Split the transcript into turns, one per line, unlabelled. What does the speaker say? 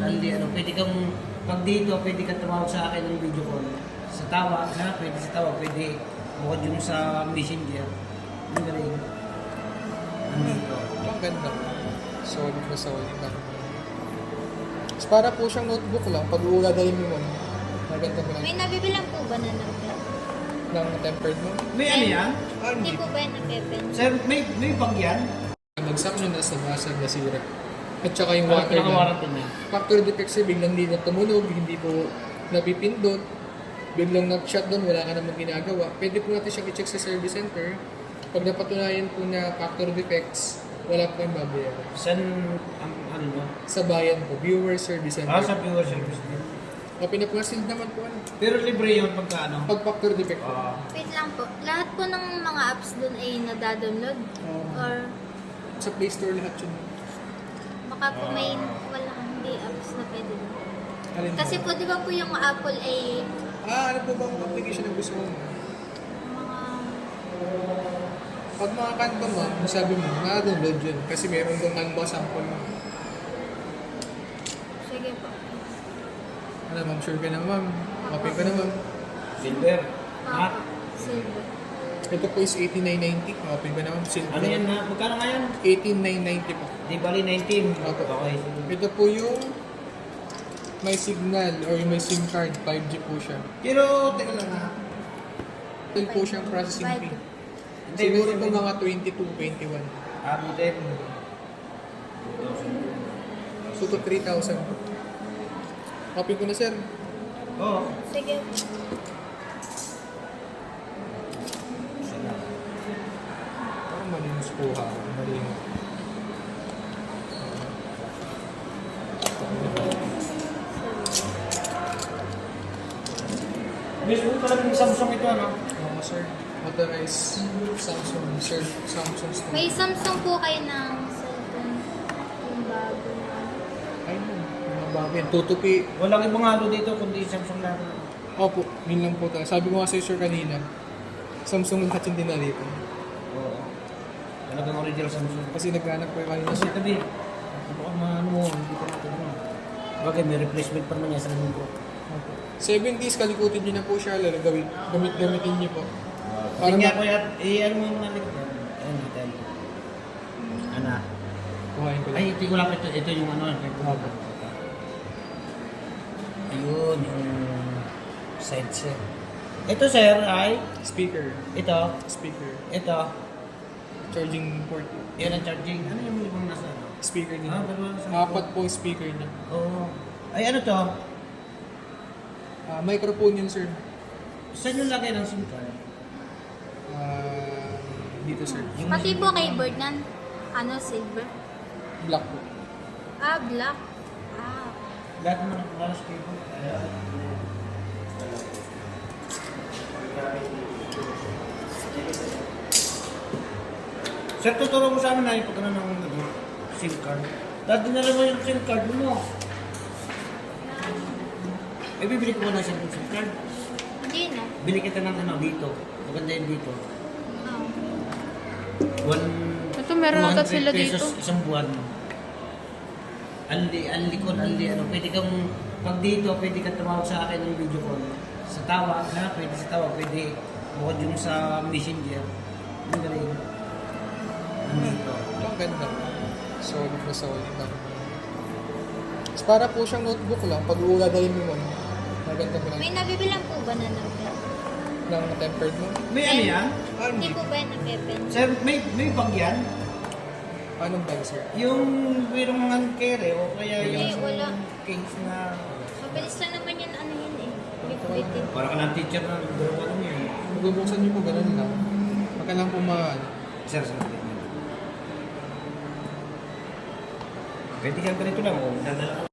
Only, ano, pwede kang, pag dito, pwede kang tumawag sa akin ng video call. Sa tawa, na, pwede sa tawa, pwede bukod yung sa messenger. Hindi ka rin. Andito.
Ang ganda. Solid na solid na. Tapos para po siyang notebook lang, pag uuladayin mo mo, maganda mo lang.
May nabibilang po ba na ng
Ng tempered mo.
May ano yan?
Hindi po ba yan napepen?
Sir, may bag yan?
Bagsak nyo, nasa basag, nasira. At saka yung
Ano
water na.
pinaka-warranty niya?
Factory defects eh, biglang hindi na tumunog, hindi po napipindot, biglang nag-shutdown, wala ka namang ginagawa. Pwede po natin siyang i-check sa service center. Pag napatunayan po na factory defects, wala po kayong babayaran.
Saan ang ano mo?
Sa bayan po, viewer service center.
Sa viewer service din.
Open na po, sealed naman po. Ano.
Pero libre yun pagka ano?
Pag factory defect po.
Wait lang po. Lahat po ng mga apps dun ay nadadownload? Or
Sa Play Store lahat yun.
baka po may walang hindi apps na pwede dun?
Alin po?
Kasi po di ba po yung Apple ay
Ano po bang application na gusto mo?
mga
Pag mga kanta mo, sabi mo, na-download yun. Kasi meron doon Canva sample mo.
sige po.
Ano ma'am, sure ka na ma'am. Copy ka na ma'am.
Silver. Ha?
Silver.
Ito po is 8990. Copy ka na ma'am.
Ano yan na? Magkano nga yan?
18990 po.
Di bali 19.
Opo.
Okay.
Ito po yung may signal or yung may SIM card. 5G po siya.
Pero, teka lang ha.
Ito po siyang processing fee.
Hindi,
Siguro
may-
po mga 22, 21.
Abutin.
So to 3,000 po. Copy ko na sir.
Oo.
Sige.
Parang malinis po ha. Malinis.
Mismo talagang Samsung ito ano?
Oo sir. Authorized Samsung sir. Samsung store.
May Samsung po kayo ng cellphone. Yung bago na.
Ay no. Mga bago yan. Tutupi.
Walang ibang halo dito kundi Samsung lang.
Opo. Yun lang po tayo. Sabi ko nga sa'yo sir kanina. Samsung lahat yung din dito.
Oo. Talagang original Samsung.
Kasi naghanap ko yung kanina
Kasi
sir.
tabi, baka maano mo, hindi ko natin mo. Bagay, may replacement pa naman niya sa linggo.
Opo. 7 days kalikutin nyo na po siya. Gamitin nyo po.
Parang nga ko yan, ano mo yung nalik yan? Ayun, detail. Ano?
Kuhain ko lang.
Ay, ito ko lang ito yung ano.
Opo.
Ayun, yung side sir. Ito sir ay,
Speaker.
ito,
Speaker.
ito,
Charging port.
yan ang charging. Ano yung ibang nasa ano?
Speaker din.
Dalawa sa
Apat po yung speaker niya.
Oo. Ay, ano to?
Microphone yun sir.
Saan yung lagay ng SIM card?
Dito sir.
Pati po keyboard nan. Ano, silver?
Black po.
Ah, black. Ah.
Lahat mo ng lalas cable. Sir, tuturo mo sa amin na yung pagkano ng SIM card. Dahil dinala mo yung SIM card mo. Eh, bibili ko muna siya ng SIM card.
Hindi na.
Bili kita ng ano dito. Maganda yun dito.
Oh.
Ito, meron ata
200
sila
pesos
dito.
isang buwan. Anli, ano, pwede kang, pag dito, pwede kang tumawag sa akin ng video call. Sa tawa, na, pwede sa tawa, pwede bukod yung sa messenger. Hindi ka rin. Andito.
Ang ganda. Solid na solid na. Tapos para po siyang notebook lang. Pag uuladayin mo mo, maganda mo lang.
May nabibilang po ba na ng
Ng tempered mo.
May ano yan?
Hindi po ba yan napepen?
Sir, may bag yan?
Anong bag sir?
Yung merong mga kere o kaya
Hindi,
yung
wala.
case na...
Mabilis lang naman yan, ano yun eh. Bit-bitin.
Para ka ng teacher na gano'n ano yun.
Magbubuksan niyo po ganun lang. Baka lang po
Sir, pwede kang ganito lang. O, dadala ko